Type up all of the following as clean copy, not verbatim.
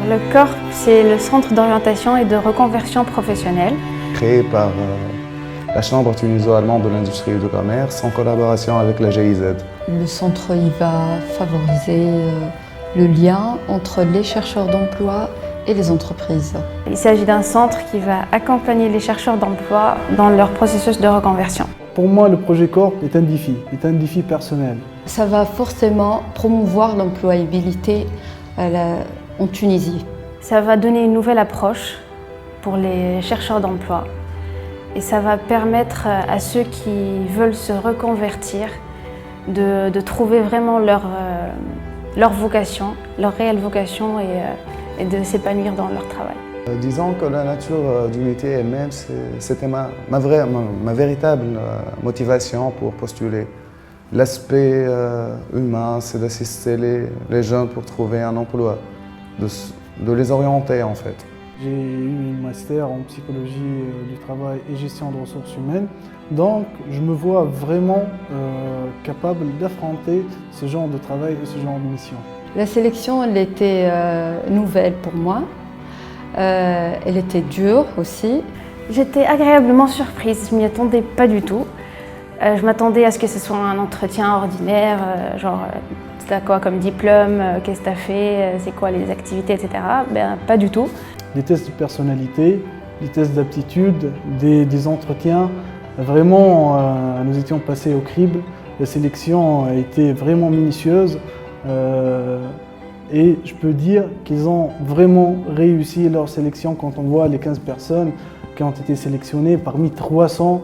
Le CORP, c'est le Centre d'orientation et de reconversion professionnelle. Créé par la Chambre tuniso-allemande de l'industrie et du commerce en collaboration avec la GIZ. Le centre il va favoriser le lien entre les chercheurs d'emploi et les entreprises. Il s'agit d'un centre qui va accompagner les chercheurs d'emploi dans leur processus de reconversion. Pour moi, le projet CORP est un défi personnel. Ça va forcément promouvoir l'employabilité en Tunisie. Ça va donner une nouvelle approche pour les chercheurs d'emploi et ça va permettre à ceux qui veulent se reconvertir de trouver vraiment leur vocation, leur réelle vocation et de s'épanouir dans leur travail. Disons que la nature du métier elle-même, c'était ma véritable motivation pour postuler. L'aspect humain, c'est d'assister les jeunes pour trouver un emploi, de les orienter en fait. J'ai eu un master en psychologie du travail et gestion de ressources humaines, donc je me vois vraiment capable d'affronter ce genre de travail et ce genre de mission. La sélection, elle était nouvelle pour moi. Elle était dure aussi. J'étais agréablement surprise, je ne m'y attendais pas du tout. Je m'attendais à ce que ce soit un entretien ordinaire, genre t'as quoi comme diplôme, qu'est-ce que t'as fait, c'est quoi les activités, etc. Ben, pas du tout. Des tests de personnalité, des tests d'aptitude, des entretiens. Vraiment, nous étions passés au crible. La sélection a été vraiment minutieuse. Et je peux dire qu'ils ont vraiment réussi leur sélection quand on voit les 15 personnes qui ont été sélectionnées parmi 300.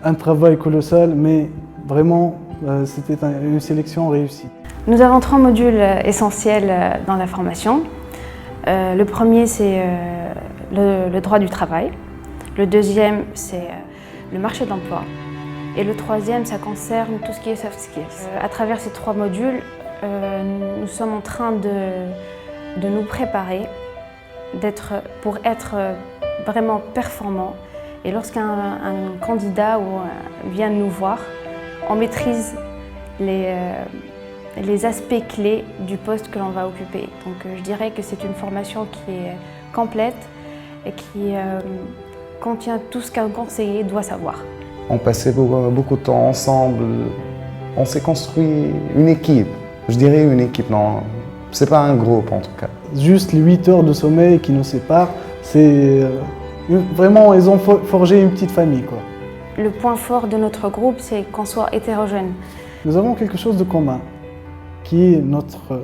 Un travail colossal, mais vraiment, c'était une sélection réussie. Nous avons 3 modules essentiels dans la formation. Le premier, c'est le droit du travail. Le deuxième, c'est le marché de l'emploi. Et le troisième, ça concerne tout ce qui est soft skills. À travers ces 3 modules, nous sommes en train de nous préparer pour être vraiment performants. Et lorsqu'un candidat vient nous voir, on maîtrise les aspects clés du poste que l'on va occuper. Donc je dirais que c'est une formation qui est complète et qui contient tout ce qu'un conseiller doit savoir. On passait beaucoup de temps ensemble, on s'est construit une équipe. Je dirais une équipe, non, c'est pas un groupe en tout cas. Juste les 8 heures de sommeil qui nous séparent, c'est vraiment, ils ont forgé une petite famille, quoi. Le point fort de notre groupe, c'est qu'on soit hétérogène. Nous avons quelque chose de commun, qui est notre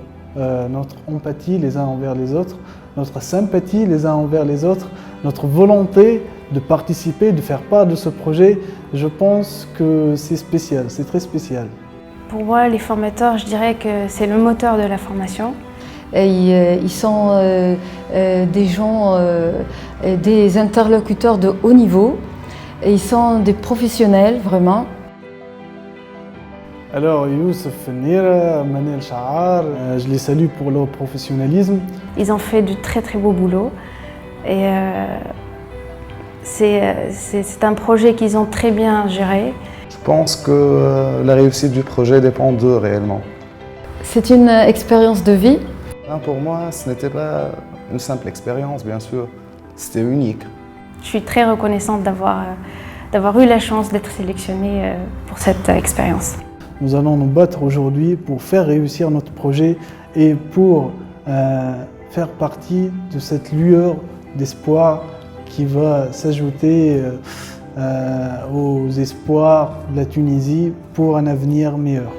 empathie les uns envers les autres, notre sympathie les uns envers les autres, notre volonté de participer, de faire part de ce projet. Je pense que c'est spécial, c'est très spécial. Pour moi, les formateurs, je dirais que c'est le moteur de la formation. Et ils sont des gens, des interlocuteurs de haut niveau. Et ils sont des professionnels, vraiment. Alors, Youssef Nira, Manel Shahar, je les salue pour leur professionnalisme. Ils ont fait du très très beau boulot. Et c'est un projet qu'ils ont très bien géré. Je pense que la réussite du projet dépend d'eux réellement. C'est une expérience de vie. Pour moi, ce n'était pas une simple expérience, bien sûr. C'était unique. Je suis très reconnaissante d'avoir eu la chance d'être sélectionnée pour cette expérience. Nous allons nous battre aujourd'hui pour faire réussir notre projet et pour faire partie de cette lueur d'espoir qui va s'ajouter aux espoirs de la Tunisie pour un avenir meilleur.